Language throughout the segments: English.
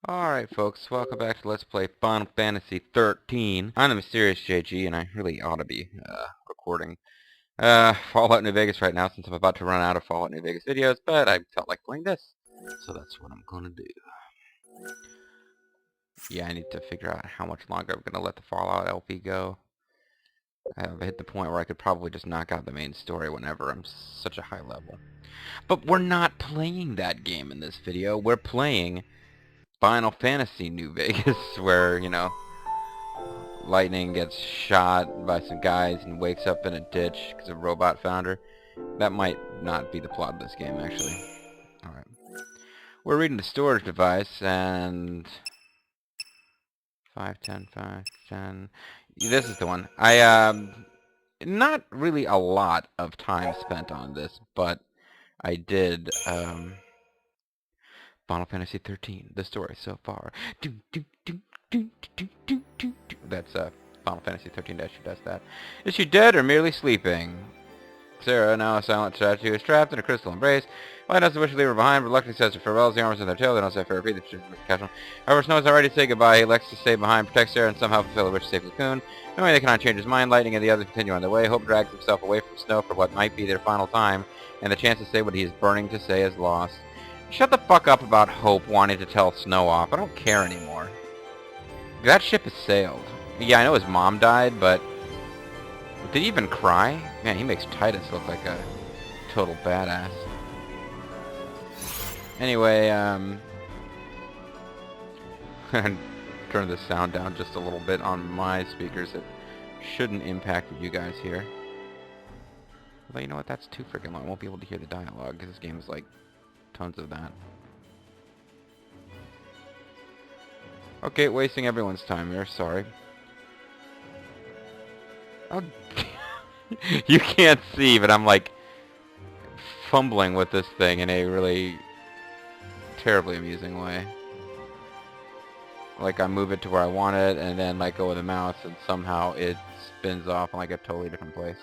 Alright folks, welcome back to Let's Play Final Fantasy XIII. I'm the Mysterious JG, and I really ought to be recording Fallout New Vegas right now since I'm about to run out of Fallout New Vegas videos, but I felt like playing this, so that's what I'm gonna do. Yeah, I need to figure out how much longer I'm gonna let the Fallout LP go. I've hit the point where I could probably just knock out the main story whenever I'm such a high level. But we're not playing that game in this video, we're playing Final Fantasy New Vegas, where, you know, Lightning gets shot by some guys and wakes up in a ditch because a robot found her. That might not be the plot of this game, actually. Alright. We're reading the storage device, and 510, 510. This is the one. Not really a lot of time spent on this, but I did, Final Fantasy XIII, the story so far. That's Final Fantasy XIII who does that. Is she dead or merely sleeping? Sarah, now a silent statue, is trapped in a crystal embrace. Light doesn't wish to leave her behind, reluctantly says her farewells, the arms in their tail, they don't say farewell, they catch them. However, Snow is already to say goodbye, he elects to stay behind, protect Sarah, and somehow fulfill the wish to save Cocoon. Knowing they cannot change his mind, Lightning and the others continue on their way. Hope drags himself away from Snow for what might be their final time, and the chance to say what he is burning to say is lost. Shut the fuck up about Hope wanting to tell Snow off. I don't care anymore. That ship has sailed. Yeah, I know his mom died, but did he even cry? Man, he makes Titus look like a total badass. Anyway, turn the sound down just a little bit on my speakers. It shouldn't impact what you guys hear. Although, you know what? That's too freaking long. I won't be able to hear the dialogue because this game is like tons of that. Okay, wasting everyone's time here. Sorry. Oh, you can't see, but I'm like fumbling with this thing in a really terribly amusing way. Like I move it to where I want it, and then let go of the mouse, and somehow it spins off in like a totally different place.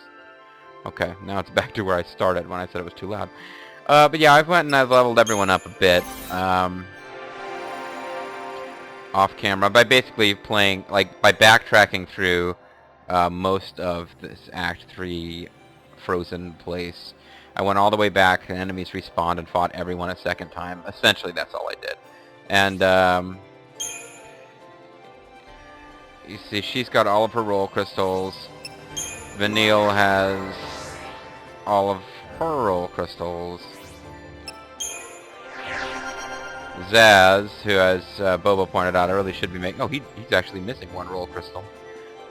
Okay, now it's back to where I started when I said it was too loud. But yeah, I've went and I've leveled everyone up a bit, off camera, by basically playing, like, by backtracking through, most of this Act 3 frozen place. I went all the way back, and enemies respawned and fought everyone a second time. Essentially, that's all I did. And, you see, she's got all of her roll crystals. Vanille has all of her roll crystals. Zaz, who, as Bobo pointed out, I really should be making... Oh, he's actually missing one roll crystal.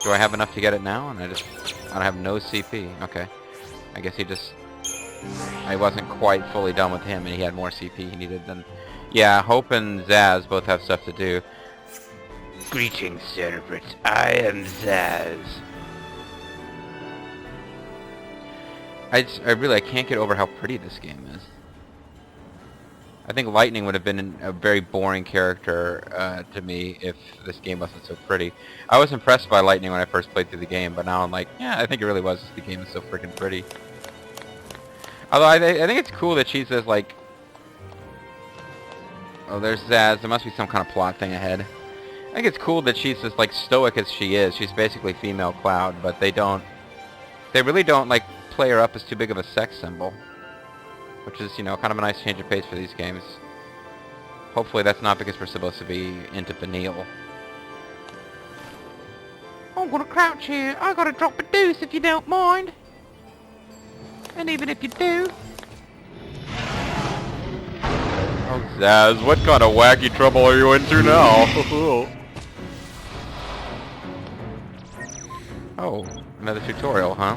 Do I have enough to get it now? And I don't have no CP. Okay. I guess I wasn't quite fully done with him, and he had more CP he needed than... Yeah, Hope and Zaz both have stuff to do. Greetings, Cerebrate. I am Zaz. I can't get over how pretty this game is. I think Lightning would have been a very boring character to me if this game wasn't so pretty. I was impressed by Lightning when I first played through the game, but now I'm like, yeah, I think it really was just the game is so freaking pretty. Although I think it's cool that she's this, like... Oh, there's Zaz. There must be some kind of plot thing ahead. I think it's cool that she's as, like, stoic as she is. She's basically female Cloud, but they really don't, like, play her up as too big of a sex symbol. Which is, you know, kind of a nice change of pace for these games. Hopefully that's not because we're supposed to be into Vanille. I'm gonna crouch here. I gotta drop a deuce if you don't mind. And even if you do... Oh, Zaz, what kind of wacky trouble are you into now? Oh, another tutorial, huh?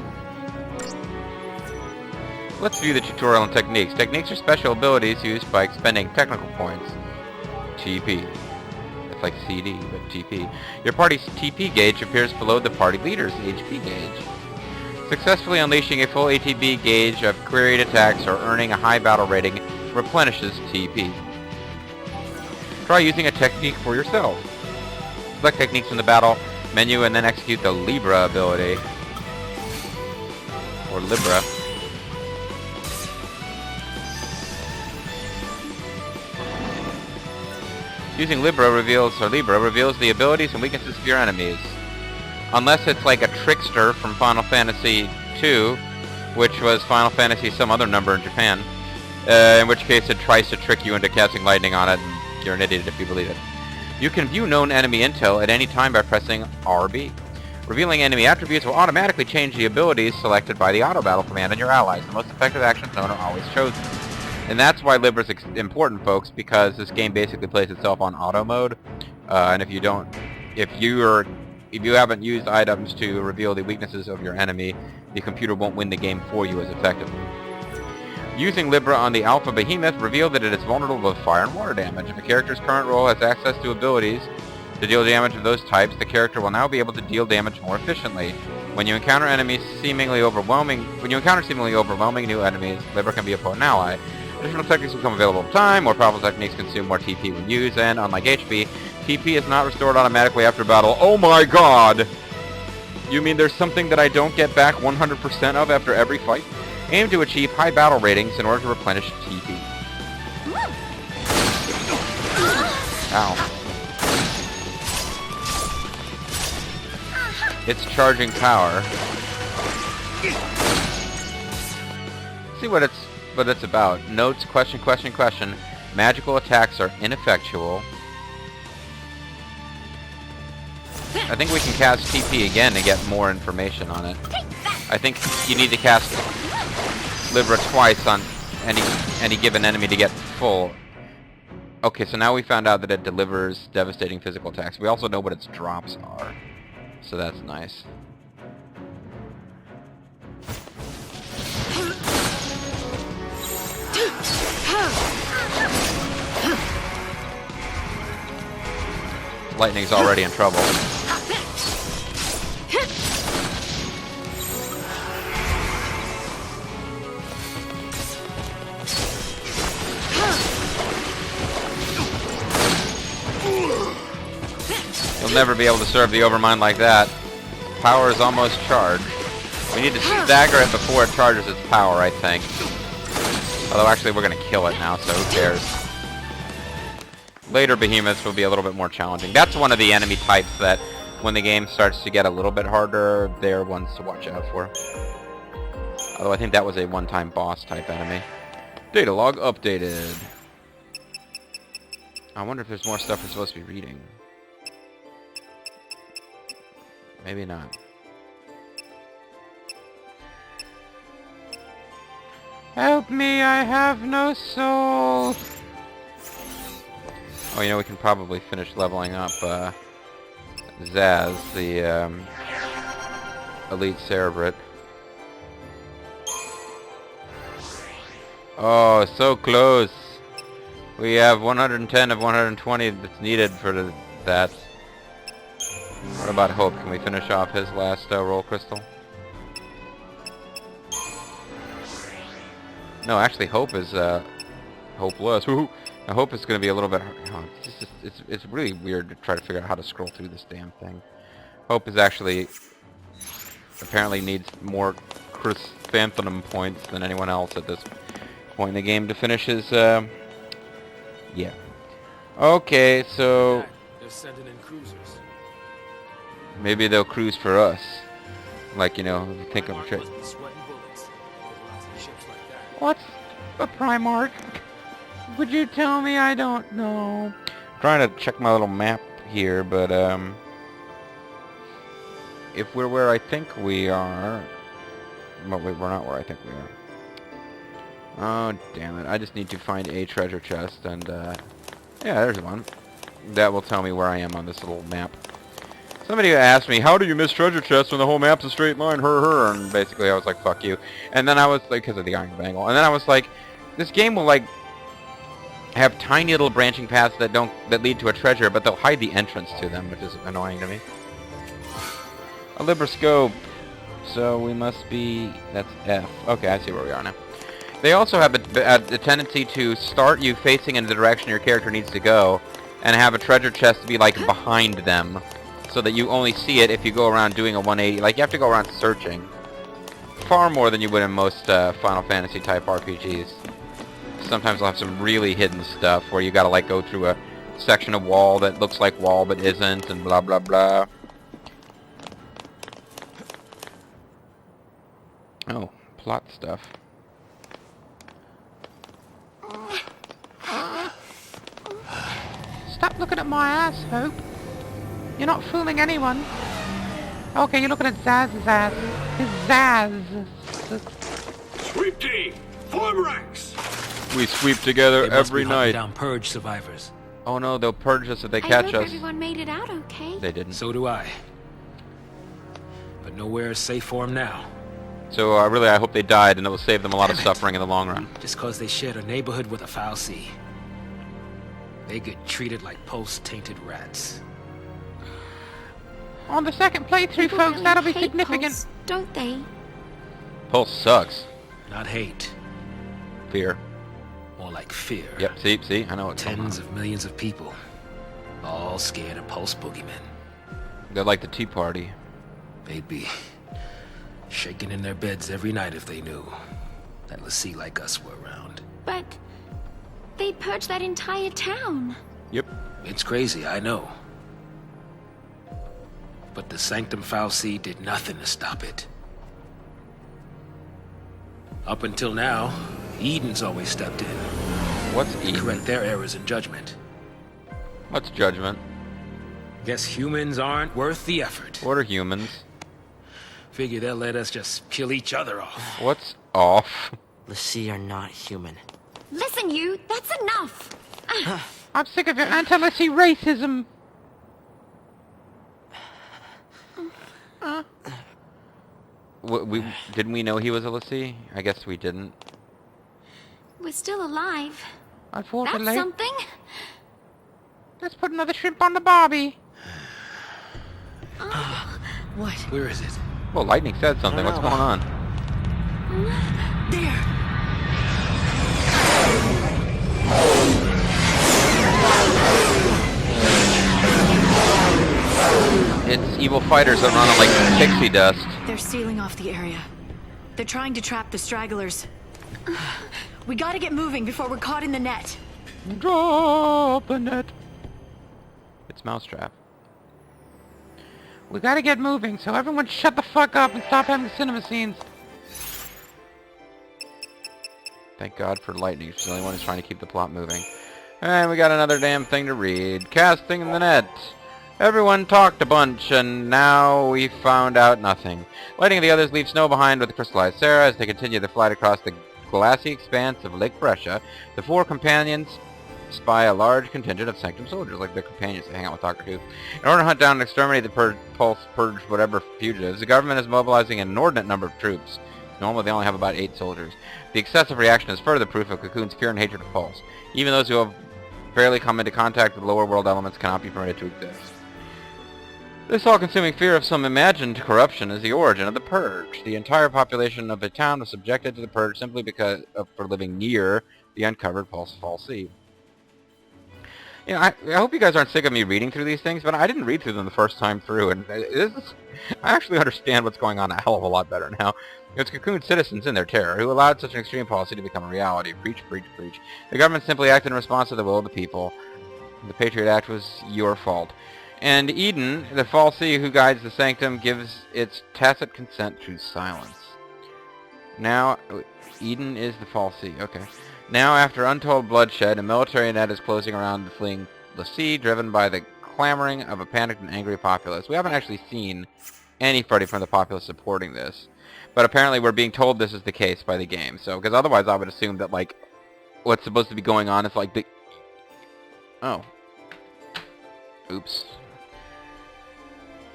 Let's view the tutorial and techniques. Techniques are special abilities used by expending technical points. TP. It's like CD, but TP. Your party's TP gauge appears below the party leader's HP gauge. Successfully unleashing a full ATB gauge of queried attacks or earning a high battle rating replenishes TP. Try using a technique for yourself. Select techniques from the battle menu and then execute the Libra ability. Or Libra. Using Libra reveals the abilities and weaknesses of your enemies. Unless it's like a trickster from Final Fantasy II, which was Final Fantasy some other number in Japan, in which case it tries to trick you into casting lightning on it, and you're an idiot if you believe it. You can view known enemy intel at any time by pressing RB. Revealing enemy attributes will automatically change the abilities selected by the auto battle command and your allies. The most effective actions known are always chosen. And that's why Libra's important, folks, because this game basically plays itself on auto mode. And if you haven't used items to reveal the weaknesses of your enemy, the computer won't win the game for you as effectively. Using Libra on the Alpha Behemoth revealed that it is vulnerable to fire and water damage. If a character's current role has access to abilities to deal damage of those types, the character will now be able to deal damage more efficiently. When you encounter seemingly overwhelming new enemies, Libra can be a potent ally. Additional techniques become available over time. More powerful techniques consume more TP when used, and unlike HP, TP is not restored automatically after battle. Oh my god! You mean there's something that I don't get back 100% of after every fight? Aim to achieve high battle ratings in order to replenish TP. Ow. It's charging power. See what it's about. Notes, question. Magical attacks are ineffectual. I think we can cast TP again to get more information on it. I think you need to cast Libra twice on any given enemy to get full. Okay, so now we found out that it delivers devastating physical attacks. We also know what its drops are. So that's nice. Lightning's already in trouble. You'll never be able to serve the Overmind like that. Power is almost charged. We need to stagger it before it charges its power, I think. Although actually we're going to kill it now, so who cares. Later behemoths will be a little bit more challenging. That's one of the enemy types that, when the game starts to get a little bit harder, they're ones to watch out for. Although I think that was a one-time boss type enemy. Data log updated. I wonder if there's more stuff we're supposed to be reading. Maybe not. Help me, I have no soul! Oh, you know, we can probably finish leveling up, Zaz, the, Elite Cerebrit. Oh, so close! We have 110 of 120 that's needed for that. What about Hope? Can we finish off his last roll crystal? No, actually, Hope is hopeless. Now, Hope is going to be a little bit. Oh, it's really weird to try to figure out how to scroll through this damn thing. Hope is actually apparently needs more chrysanthemum points than anyone else at this point in the game to finish his. Yeah. Okay, so they're sending in cruisers. Maybe they'll cruise for us. Like, you know, think of a trick. What's a Primarch? Would you tell me? I don't know. I'm trying to check my little map here, but if we're where I think we are, well, wait, we're not where I think we are. Oh, damn it! I just need to find a treasure chest, and yeah, there's one. That will tell me where I am on this little map. Somebody asked me, how do you miss treasure chests when the whole map's a straight line, and basically I was like, fuck you. And then I was like, because of the iron bangle, and then I was like, this game will like have tiny little branching paths that lead to a treasure, but they'll hide the entrance to them, which is annoying to me. A Libroscope. So we must be, that's F. Okay, I see where we are now. They also have a tendency to start you facing in the direction your character needs to go, and have a treasure chest to be like behind them, so that you only see it if you go around doing a 180. Like, you have to go around searching. Far more than you would in most Final Fantasy type RPGs. Sometimes they'll have some really hidden stuff where you gotta like go through a section of wall that looks like wall but isn't, and blah blah blah. Oh, plot stuff. Stop looking at my ass, Hope. You're not fooling anyone. Okay, you're looking at Zaz's ass. His Zaz. Sweep team, form ranks. We sweep together every night. Down purge survivors. Oh no, they'll purge us if they I catch hope us. everyone made it out okay. They didn't. So do I. But nowhere is safe for them now. So really, I hope they died, and it will save them a lot of suffering in the long run. Just cause they shared a neighborhood with a foul sea. They get treated like post-tainted rats. On the second playthrough, People folks, really that'll be hate significant. Pulse, don't they? Pulse sucks. Not hate. Fear. More like fear. Yep, see, I know what's going on. Tens of millions of people. All scared of Pulse boogeymen. They're like the Tea Party. They'd be shaking in their beds every night if they knew that Lassie like us were around. But they purged that entire town. Yep. It's crazy, I know. But the Sanctum Foul Sea did nothing to stop it. Up until now, Eden's always stepped in. What's to Eden? correct their errors in judgment. What's judgment? Guess humans aren't worth the effort. What are humans? Figure they'll let us just kill each other off. What's off? Lassie are not human. Listen, you, that's enough. I'm sick of your anti-Lassie racism. Didn't we know he was a Lassie? I guess we didn't. We're still alive. That's Unfortunately. something. Let's put another shrimp on the barbie. What? Where is it? Well, lightning said something. What's going on? There! It's evil fighters that run on like pixie dust. They're sealing off the area. They're trying to trap the stragglers. We gotta get moving before we're caught in the net. Drop the net. It's Mousetrap. We gotta get moving, so everyone shut the fuck up and stop having cinema scenes. Thank God for lightning. She's the only one who's trying to keep the plot moving. And we got another damn thing to read. Casting the net. Everyone talked a bunch, and now we found out nothing. Lighting and the others leave Snow behind with the crystallized Sarah as they continue their flight across the glassy expanse of Lake Bresha. The four companions spy a large contingent of Sanctum soldiers, like their companions that hang out with Dr. Tooth. In order to hunt down and exterminate the purge whatever fugitives, the government is mobilizing an inordinate number of troops. Normally they only have about 8 soldiers. The excessive reaction is further proof of Cocoon's pure hatred of Pulse. Even those who have barely come into contact with lower world elements cannot be permitted to exist. This all-consuming fear of some imagined corruption is the origin of the Purge. The entire population of the town was subjected to the Purge simply because for living near the uncovered Pulse Fall Sea. You know, I hope you guys aren't sick of me reading through these things, but I didn't read through them the first time through, and I actually understand what's going on a hell of a lot better now. It's Cocoon's citizens in their terror who allowed such an extreme policy to become a reality. Preach, preach, preach. The government simply acted in response to the will of the people. The Patriot Act was your fault. And Eden, the Fall Sea who guides the Sanctum, gives its tacit consent through silence. Now, Eden is the Fall Sea, okay. Now, after untold bloodshed, a military net is closing around the fleeing Lassie, driven by the clamoring of a panicked and angry populace. We haven't actually seen anybody from the populace supporting this. But apparently we're being told this is the case by the game. So, because otherwise I would assume that, like, what's supposed to be going on is, like, the... Oh. Oops.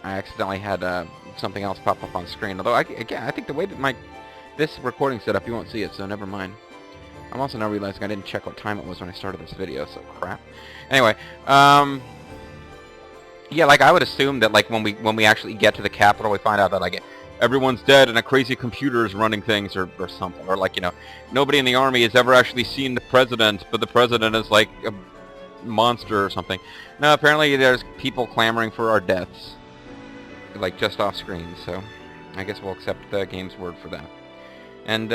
I accidentally had something else pop up on screen. Although, again, I think the way that this recording set up, you won't see it, so never mind. I'm also now realizing I didn't check what time it was when I started this video, so crap. Anyway, yeah, like, I would assume that, like, when we actually get to the capital, we find out that, like, everyone's dead and a crazy computer is running things or something. Or, like, you know, nobody in the army has ever actually seen the president, but the president is, like, a monster or something. No, apparently there's people clamoring for our deaths. Like, just off screen, so I guess we'll accept the game's word for that. And,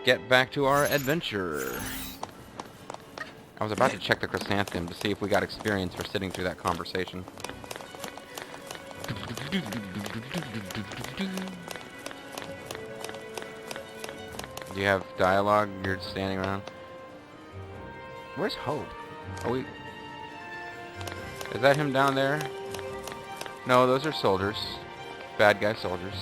get back to our adventure. I was about to check the chrysanthemum to see if we got experience for sitting through that conversation. Do you have dialogue? You're just standing around. Where's Hope? Are we... Is that him down there? No, those are soldiers. Bad guy soldiers.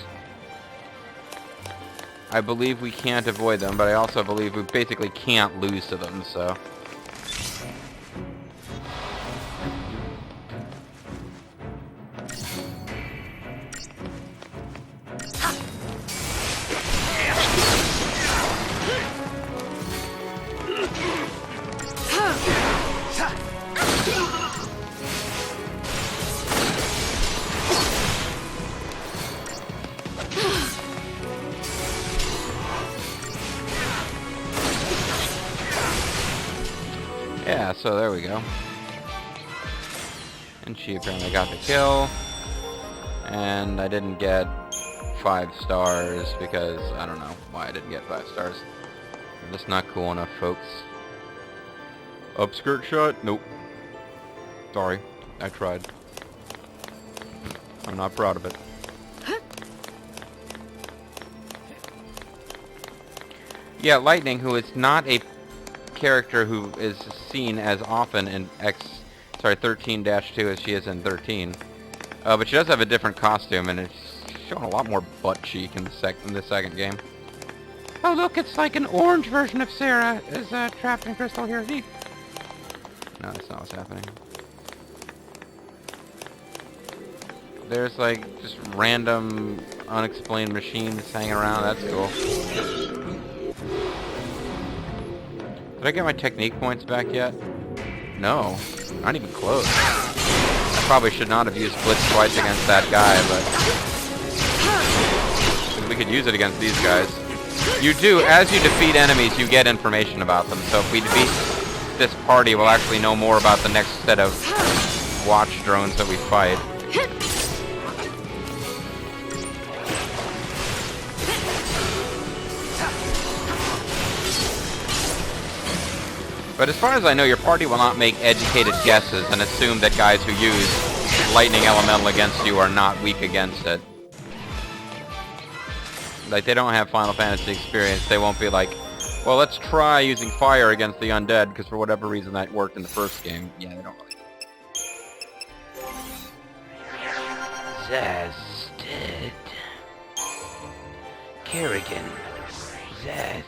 I believe we can't avoid them, but I also believe we basically can't lose to them, so... Yeah, so there we go. And she apparently got the kill. And I didn't get 5 stars because I don't know why I didn't get 5 stars. I'm just not cool enough, folks. Upskirt shot? Nope. Sorry. I tried. I'm not proud of it. Yeah, Lightning, who is not a character who is seen as often in 13-2 as she is in 13. But she does have a different costume, and it's showing a lot more butt cheek in the second game. Oh, look, it's like an orange version of Sarah is trapped in Crystal here. Neat. No, that's not what's happening. There's like just random unexplained machines hanging around. That's cool. Did I get my technique points back yet? No. Not even close. I probably should not have used Blitz twice against that guy, but... we could use it against these guys. You do, as you defeat enemies, you get information about them. So if we defeat this party, we'll actually know more about the next set of watch drones that we fight. But as far as I know, your party will not make educated guesses and assume that guys who use lightning elemental against you are not weak against it. Like, they don't have Final Fantasy experience. They won't be like, well, let's try using fire against the undead, because for whatever reason that worked in the first game. Yeah, they don't really. Zested. Kerrigan. Zested.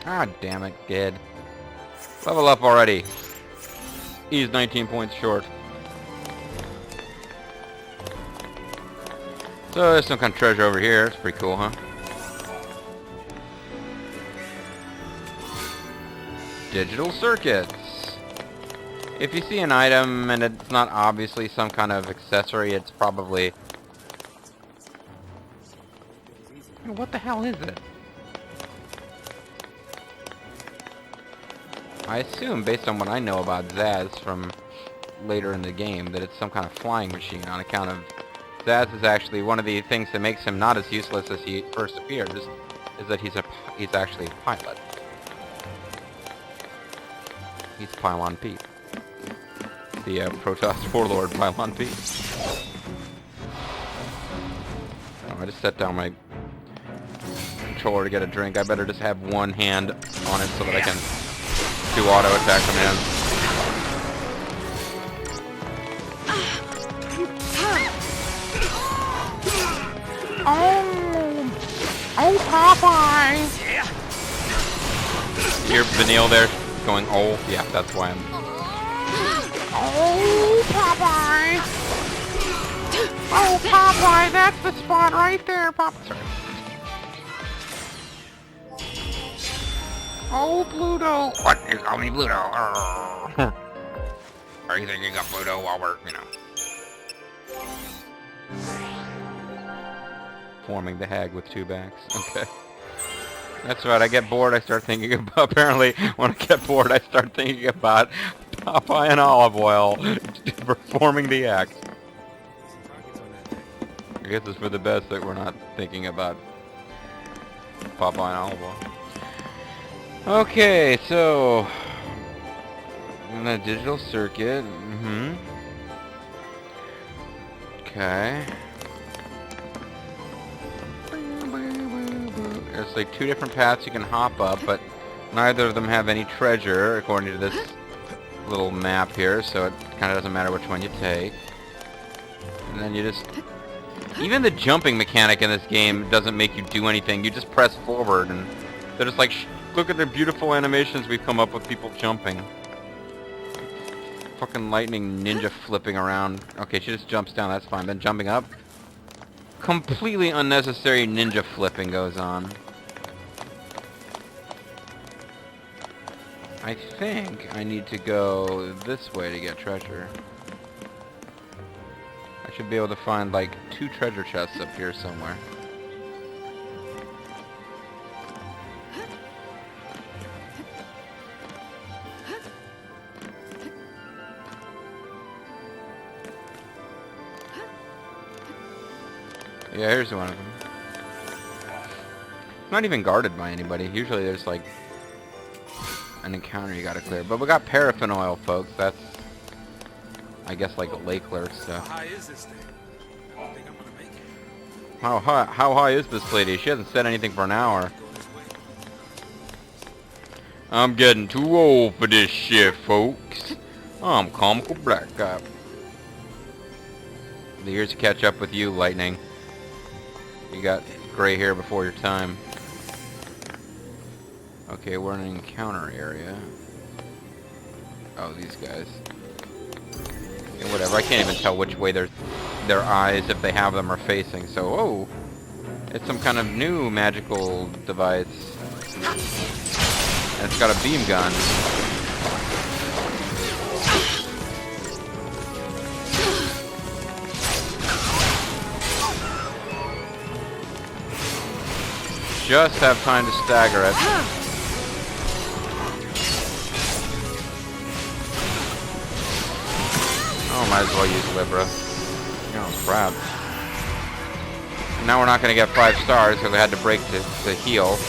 Ah, damn it, kid. Level up already. He's 19 points short. So there's some kind of treasure over here. It's pretty cool, huh? Digital circuits. If you see an item and it's not obviously some kind of accessory, it's probably... What the hell is it? I assume, based on what I know about Zaz from later in the game, that it's some kind of flying machine on account of... Zaz is actually one of the things that makes him not as useless as he first appears, is that he's actually a pilot. He's Pylon Pete. The Protoss Warlord Pylon Pete. Oh, I just set down my controller to get a drink. I better just have one hand on it so that I can do auto attack commands. Oh, Popeye! You hear Vanille there going, oh, yeah, that's why I'm... Oh, Popeye! Oh, Popeye, that's the spot right there, Popeye. Sorry. Oh, Pluto! What? You call me Pluto? Are you thinking of Pluto while we're, you know... forming the hag with 2 backs. Okay. That's right, I get bored, I start thinking about... Apparently, when I get bored, I start thinking about Popeye and olive oil performing the act. I guess it's for the best that we're not thinking about Popeye and Olive Oil. Okay, so... in the digital circuit. Okay. There's like 2 different paths you can hop up, but neither of them have any treasure, according to this little map here, so it kind of doesn't matter which one you take. And then you just... even the jumping mechanic in this game doesn't make you do anything. You just press forward, and they're just like, look at the beautiful animations we've come up with people jumping. Fucking lightning ninja flipping around. Okay, she just jumps down, that's fine. Then jumping up. Completely unnecessary ninja flipping goes on. I think I need to go this way to get treasure. I should be able to find like 2 treasure chests up here somewhere. Yeah, here's one of them. Not even guarded by anybody. Usually there's like an encounter you gotta clear. But we got paraffin oil, folks. That's, I guess, like a lake clear stuff. How high is this thing? I don't think I'm gonna make it. How high is this lady? She hasn't said anything for an hour. I'm getting too old for this shit, folks. I'm comical black guy. The years to catch up with you, Lightning. You got gray hair before your time. Okay, we're in an encounter area. Oh, these guys. Okay, whatever, I can't even tell which way their eyes, if they have them, are facing, so, oh! It's some kind of new magical device. And it's got a beam gun. Just have time to stagger it. Oh, might as well use Libra. Oh, crap. And now we're not going to get 5 stars because I had to break to heal.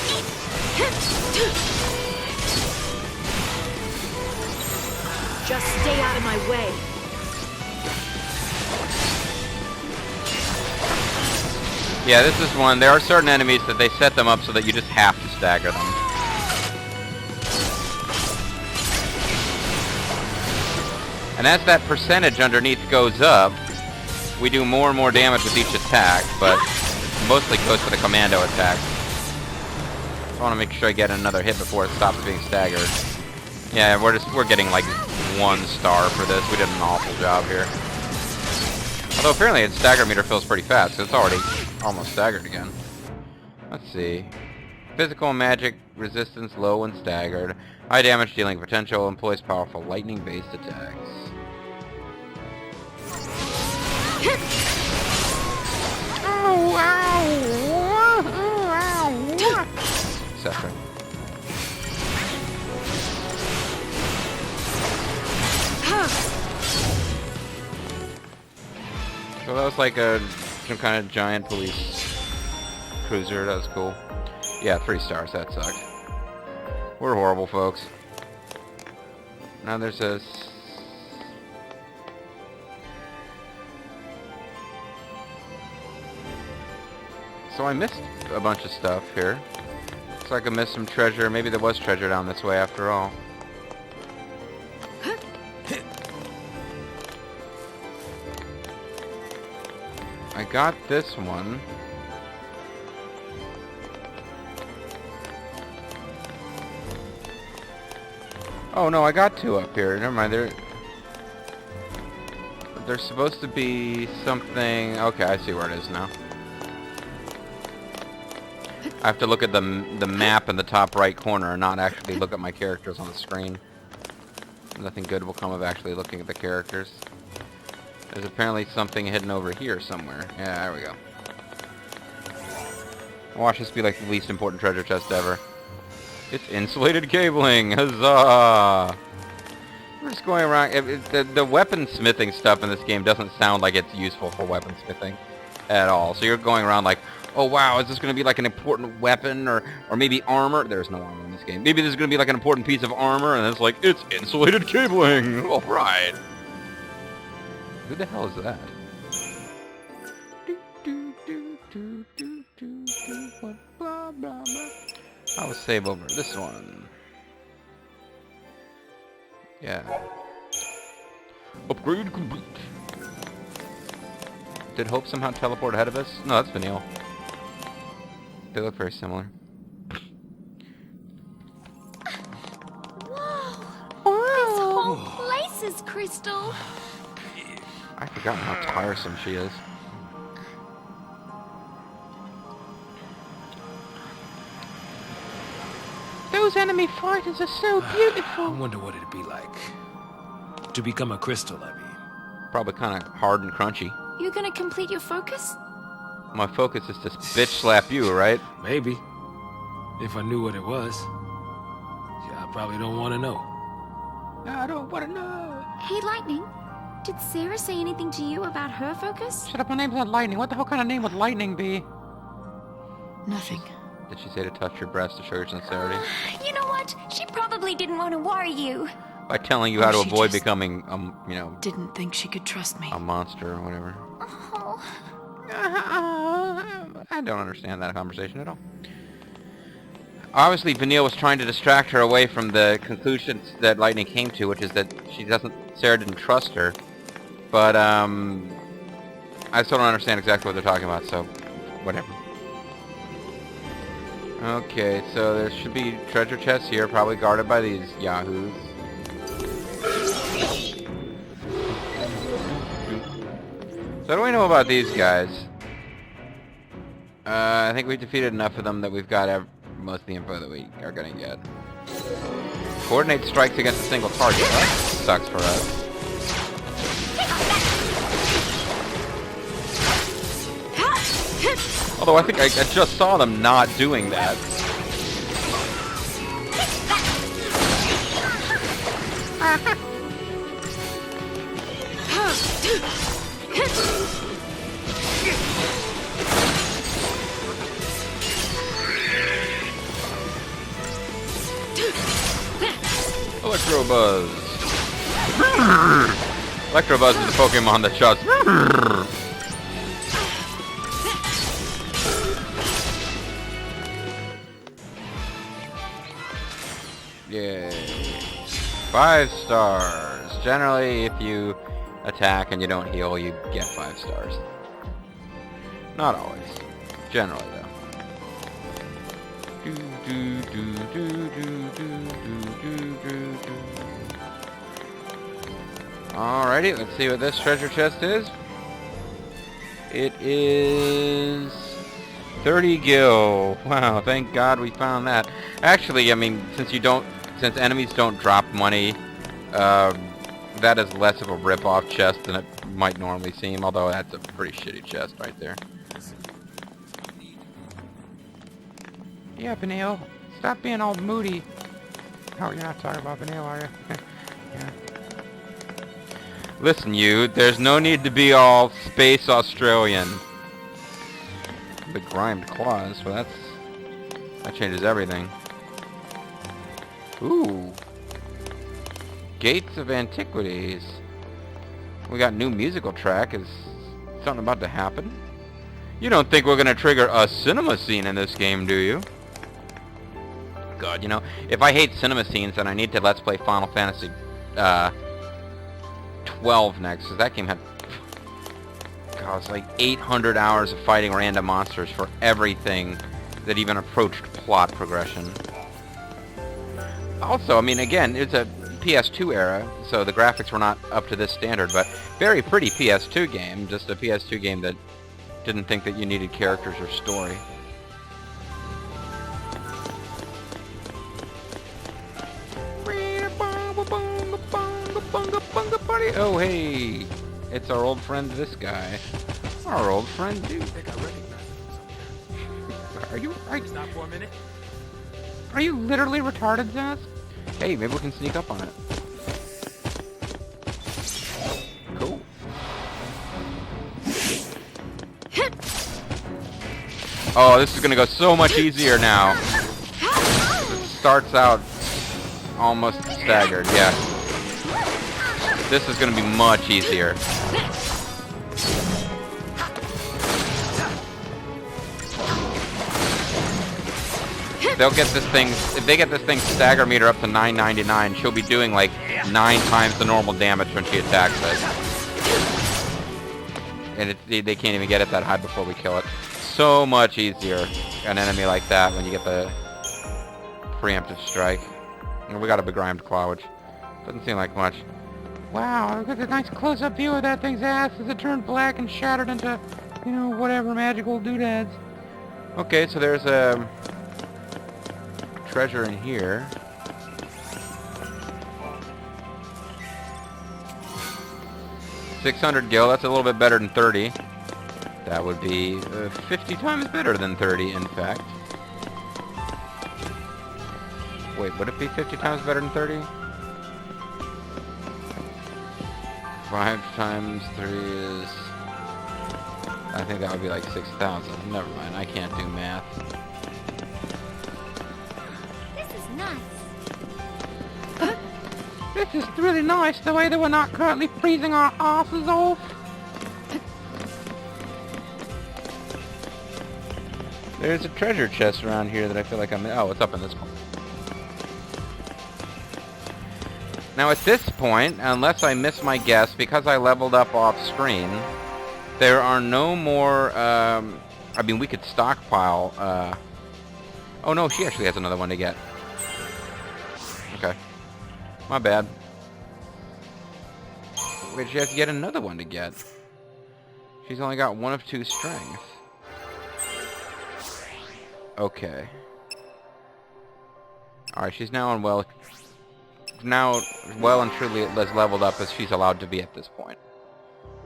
Just stay out of my way. Yeah, this is one. There are certain enemies that they set them up so that you just have to stagger them. And as that percentage underneath goes up, we do more and more damage with each attack, but mostly goes for the commando attack. I want to make sure I get another hit before it stops being staggered. Yeah, we're getting like 1 star for this. We did an awful job here. Although apparently its stagger meter fills pretty fast, so it's already almost staggered again. Let's see. Physical and magic resistance low and staggered. High damage dealing potential. Employs powerful lightning-based attacks. Oh, ow! Ow! Etc. So that was like some kind of giant police cruiser. That was cool. Yeah, 3 stars. That sucked. We're horrible, folks. Now there's a... So I missed a bunch of stuff here. Looks like I missed some treasure. Maybe there was treasure down this way after all. I got this one. Oh no, I got 2 up here. Never mind. There's supposed to be something. Okay, I see where it is now. I have to look at the map in the top right corner and not actually look at my characters on the screen. Nothing good will come of actually looking at the characters. There's apparently something hidden over here somewhere. Yeah, there we go. Watch this be like the least important treasure chest ever. It's insulated cabling! Huzzah! We're just going around. The weaponsmithing stuff in this game doesn't sound like it's useful for weaponsmithing. at all. So you're going around like, oh wow, is this going to be like an important weapon or maybe armor? There's no armor in this game. Maybe this is going to be like an important piece of armor, and it's like, it's insulated cabling. All right. Who the hell is that? I will save over this one. Yeah. Upgrade complete. Did Hope somehow teleport ahead of us? No, that's Vanille. They look very similar. This whole place is crystal. I forgot how tiresome she is. Those enemy fighters are so beautiful. I wonder what it'd be like to become a crystal, I mean. Probably kind of hard and crunchy. You gonna complete your focus? My focus is to bitch slap you, right? Maybe. If I knew what it was. Yeah, I probably don't want to know. I don't want to know. Hey, Lightning. Did Sarah say anything to you about her focus? Shut up, my name's not Lightning. What the hell kind of name would Lightning be? Nothing. Did she say to touch your breast to show your sincerity? You know what? She probably didn't want to worry you. By telling you how to She avoid just becoming, you know, Didn't think she could trust me. a monster or whatever. Oh. I don't understand that conversation at all. Obviously, Vanille was trying to distract her away from the conclusions that Lightning came to, which is that Sarah didn't trust her. But, I still don't understand exactly what they're talking about, so, whatever. Okay, so there should be treasure chests here, probably guarded by these yahoos. So what do we know about these guys? I think we've defeated enough of them that we've got most of the info that we are going to get. Coordinate strikes against a single target. That sucks for us. Although I think I just saw them not doing that. Electrobuzz. Electrobuzz is a Pokemon that shouts. Yay. 5 stars. Generally, if you attack and you don't heal, you get 5 stars. Not always. Generally, though. Alrighty, let's see what this treasure chest is. It is 30 gil. Wow, thank God we found that. Actually, I mean, since enemies don't drop money, that is less of a rip-off chest than it might normally seem, although that's a pretty shitty chest right there. Yeah, Vanille. Stop being all moody. Oh, you're not talking about Vanille, are you? Yeah. Listen, you, there's no need to be all space Australian. The grimed claws, well that changes everything. Ooh. Gates of Antiquities. We got new musical track. Is something about to happen? You don't think we're gonna trigger a cinema scene in this game, do you? God, you know, if I hate cinema scenes, then I need to Let's Play Final Fantasy 12 next, because that game had, God, it's like 800 hours of fighting random monsters for everything that even approached plot progression. Also, I mean, again, it's a PS2 era, so the graphics were not up to this standard, but very pretty PS2 game, just a PS2 game that didn't think that you needed characters or story. Oh, hey! It's our old friend, this guy. Our old friend, dude. I think I recognize him. Stop for a minute. Are you literally retarded, Zaz? Hey, maybe we can sneak up on it. Cool. Oh, this is gonna go so much easier now. It starts out almost staggered, yeah. This is gonna be much easier. They'll get this thing, if they get this thing stagger meter up to 999, she'll be doing like 9 times the normal damage when she attacks it. And they can't even get it that high before we kill it. So much easier, an enemy like that, when you get the preemptive strike. And we got a begrimed claw, which doesn't seem like much. Wow, look at the nice close-up view of that thing's ass as it turned black and shattered into, you know, whatever magical doodads. Okay, so there's a treasure in here. $600 gil, that's a little bit better than 30. That would be 50 times better than 30, in fact. Wait, would it be 50 times better than 30? 5 times 3 is... I think that would be like 6,000. Never mind, I can't do math. This is nice. This is really nice, the way that we're not currently freezing our asses off. There's a treasure chest around here that I feel like I'm... Oh, it's up in this one. Now at this point, unless I miss my guess, because I leveled up off screen, there are no more, I mean, we could stockpile, oh no, she actually has another one to get. Okay. My bad. Wait, she has yet another one to get. She's only got 1 of 2 strength. Okay. Alright, she's now on well and truly as leveled up as she's allowed to be at this point.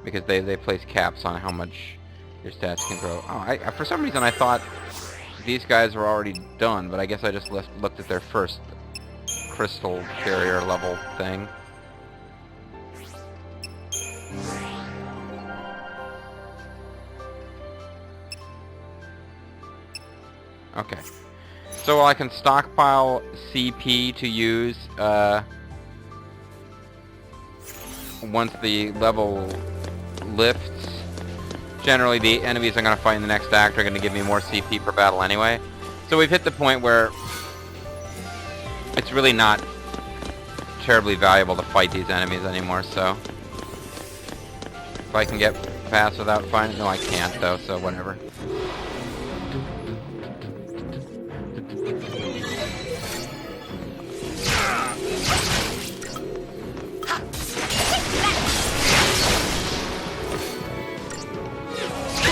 Because they place caps on how much your stats can grow. Oh, for some reason I thought these guys were already done, but I guess I just looked at their first crystal carrier level thing. Okay. So I can stockpile CP to use once the level lifts. Generally, the enemies I'm going to fight in the next act are going to give me more CP per battle anyway. So we've hit the point where it's really not terribly valuable to fight these enemies anymore, so... If I can get past without fighting... No, I can't, though, so whatever.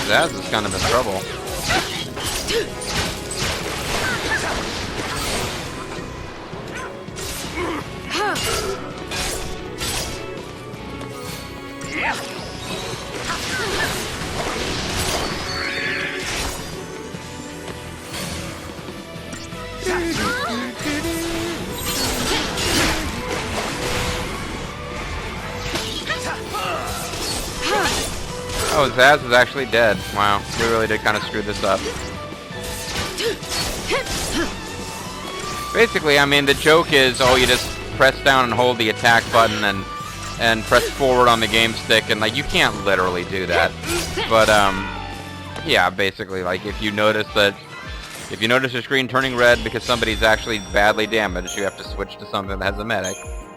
Zaz is kind of in trouble. Oh, Zaz is actually dead. Wow, we really did kind of screw this up. Basically, I mean, the joke is, oh, you just press down and hold the attack button and press forward on the game stick, and like, you can't literally do that. But yeah, basically, like, if you notice your screen turning red because somebody's actually badly damaged, you have to switch to something that has a medic,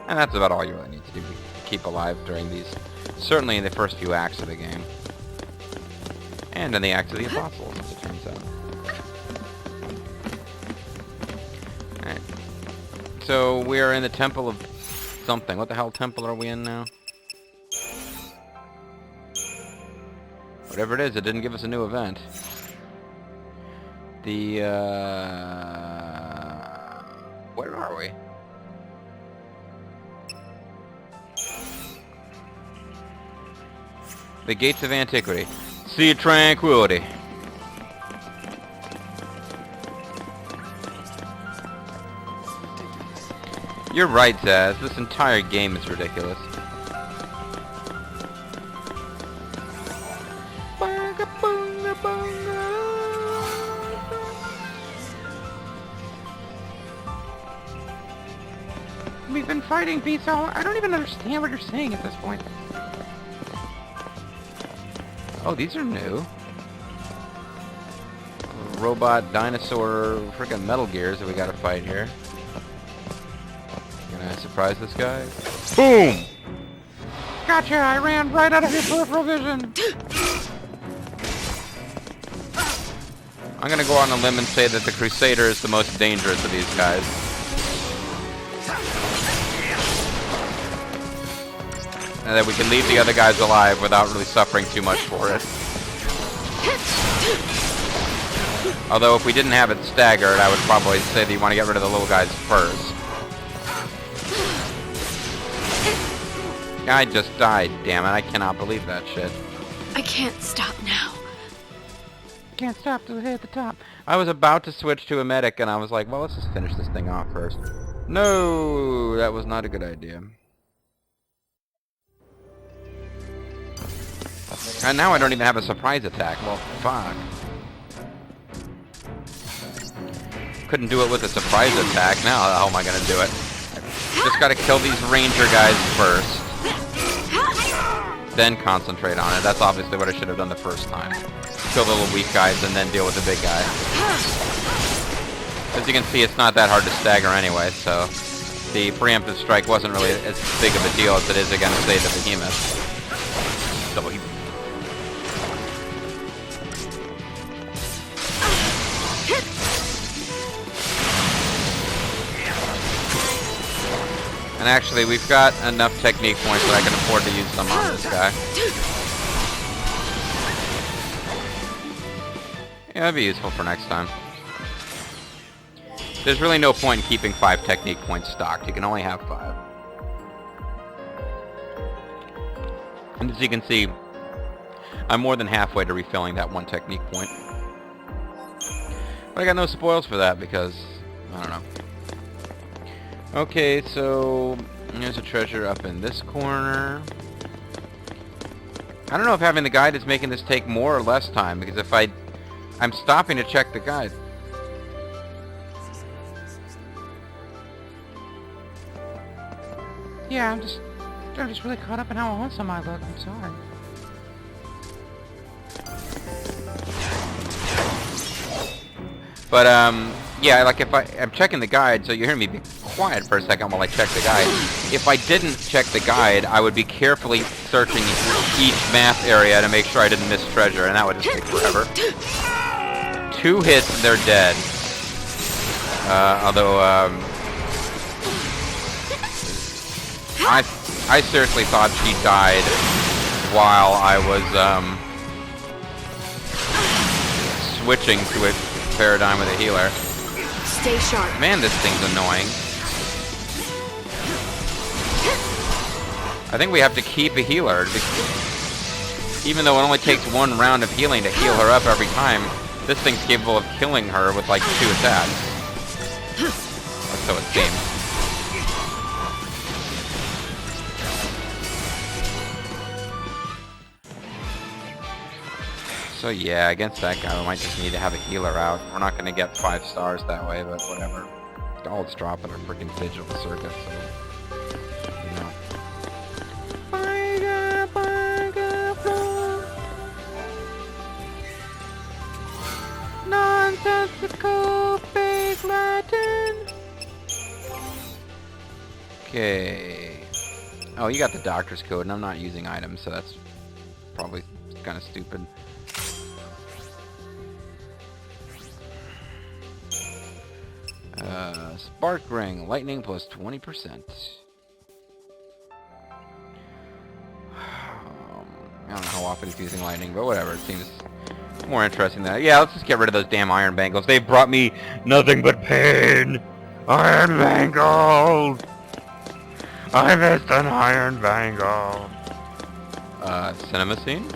and that's about all you really need to do to keep alive during these, certainly in the first few acts of the game. And in the Acts of the Apostles, as it turns out. Alright. So, we are in the Temple of something. What the hell temple are we in now? Whatever it is, it didn't give us a new event. The, where are we? The Gates of Antiquity. Sea Tranquility. You're right, Zaz. This entire game is ridiculous. We've been fighting beasts all... I don't even understand what you're saying at this point. Oh, these are new. Robot, dinosaur, freaking Metal Gears that we gotta fight here. Gonna surprise this guy? Boom! Gotcha! I ran right out of your peripheral vision! I'm gonna go on a limb and say that the Crusader is the most dangerous of these guys. And that we can leave the other guys alive without really suffering too much for it. Although if we didn't have it staggered, I would probably say that you want to get rid of the little guys first. Guy just died, damn it. I cannot believe that shit. I can't stop now. Can't stop till we hit the top. I was about to switch to a medic, and I was like, well, let's just finish this thing off first. No, that was not a good idea. And now I don't even have a surprise attack. Well, fuck. Couldn't do it with a surprise attack. Now how the hell am I going to do it? Just got to kill these ranger guys first. Then concentrate on it. That's obviously what I should have done the first time. Kill the little weak guys and then deal with the big guy. As you can see, it's not that hard to stagger anyway, so the preemptive strike wasn't really as big of a deal as it is against, say, the behemoth. Double heap. And actually, we've got enough technique points that I can afford to use them on this guy. Yeah, that'd be useful for next time. There's really no point in keeping 5 technique points stocked. You can only have 5. And as you can see, I'm more than halfway to refilling that 1 technique point. But I got no spoils for that because, I don't know. Okay, so there's a treasure up in this corner. I don't know if having the guide is making this take more or less time, because if I'm stopping to check the guide. Yeah, I'm just really caught up in how awesome I look. I'm sorry. But, yeah, like if I'm checking the guide, so you hear me be quiet for a second while I check the guide. If I didn't check the guide, I would be carefully searching each map area to make sure I didn't miss treasure, and that would just take forever. 2 hits and they're dead. Although, I seriously thought she died while I was, switching to a paradigm with a healer. Stay sharp. Man, this thing's annoying. I think we have to keep a healer. Even though it only takes 1 round of healing to heal her up every time, this thing's capable of killing her with like 2 attacks. Or so it seems. So yeah, against that guy, we might just need to have a healer out. We're not going to get 5 stars that way, but whatever. All it's dropping are freaking digital circuits, so, you know. Nonsensical fake Latin. Okay. Oh, you got the doctor's code, and I'm not using items, so that's probably kind of stupid. Spark ring, lightning plus 20%. I don't know how often he's using lightning, but whatever. It seems more interesting than that. Yeah, let's just get rid of those damn iron bangles. They brought me nothing but pain. Iron bangles. I missed an iron bangle. Cinema scene?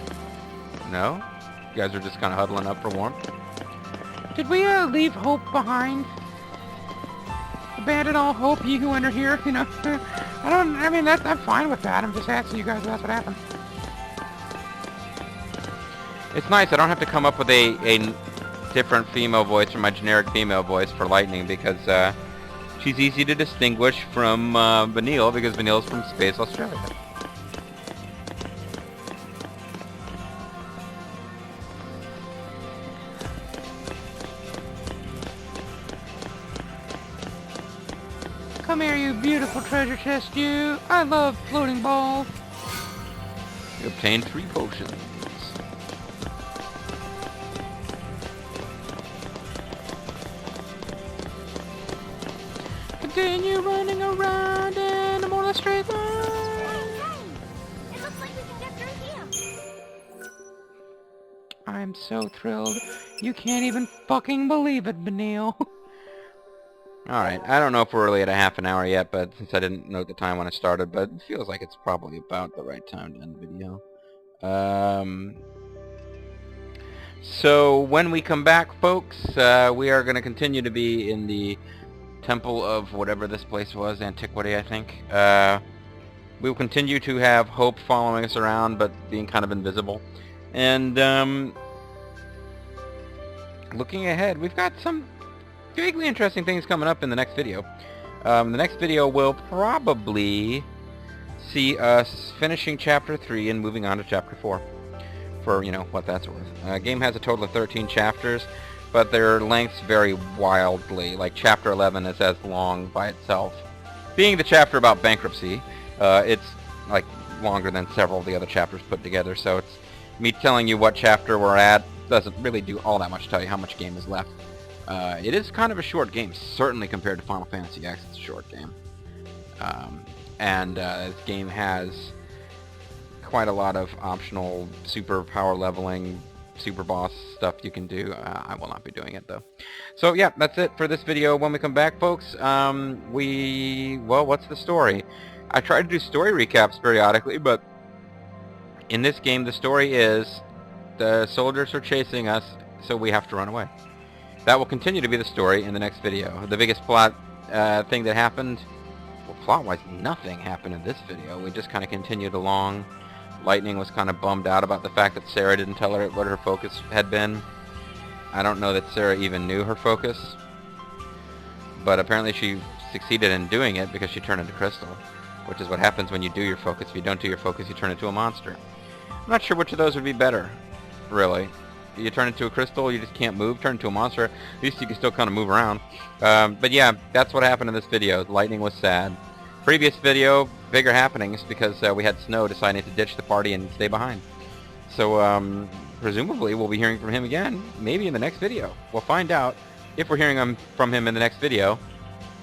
No? You guys are just kind of huddling up for warmth? Did we leave hope behind? Abandon all hope, ye who enter here. You know, I'm fine with that. I'm just asking you guys if that's what happened. It's nice. I don't have to come up with a different female voice from my generic female voice for lightning because she's easy to distinguish from Vanille because Vanille's from Space Australia. Come here, you beautiful treasure chest, you. I love floating balls. You obtained 3 potions. Continue running around in a more straight line. It looks like we can get through here. I'm so thrilled. You can't even fucking believe it, Benil. Alright, I don't know if we're really at a half an hour yet, but since I didn't note the time when I started, but it feels like it's probably about the right time to end the video. So when we come back, folks, we are going to continue to be in the Temple of whatever this place was, Antiquity, I think. We will continue to have Hope following us around, but being kind of invisible. And looking ahead, we've got some vaguely interesting things coming up in the next video. The next video will probably see us finishing Chapter 3 and moving on to Chapter 4. For, you know, what that's worth. Game has a total of 13 chapters, but their lengths vary wildly. Like, Chapter 11 is as long by itself. Being the chapter about bankruptcy, it's, like, longer than several of the other chapters put together, so it's me telling you what chapter we're at doesn't really do all that much to tell you how much game is left. It is kind of a short game, certainly compared to Final Fantasy X. It's a short game. This game has quite a lot of optional super power leveling, super boss stuff you can do. I will not be doing it, though. So, yeah, that's it for this video. When we come back, folks, well, what's the story? I try to do story recaps periodically, but in this game, the story is the soldiers are chasing us, so we have to run away. That will continue to be the story in the next video. The biggest plot thing that happened, well, plot-wise, nothing happened in this video. We just kind of continued along. Lightning was kind of bummed out about the fact that Sarah didn't tell her what her focus had been. I don't know that Sarah even knew her focus, but apparently she succeeded in doing it because she turned into Crystal, which is what happens when you do your focus. If you don't do your focus, you turn into a monster. I'm not sure which of those would be better, really. You turn into a crystal, you just can't move. Turn into a monster, at least you can still kind of move around. But yeah, that's what happened in this video. Lightning was sad. Previous video, bigger happenings because we had Snow deciding to ditch the party and stay behind. So presumably we'll be hearing from him again, maybe in the next video. We'll find out if we're hearing from him in the next video.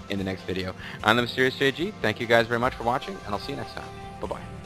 I'm the Mysterious JG. Thank you guys very much for watching, and I'll see you next time. Bye-bye.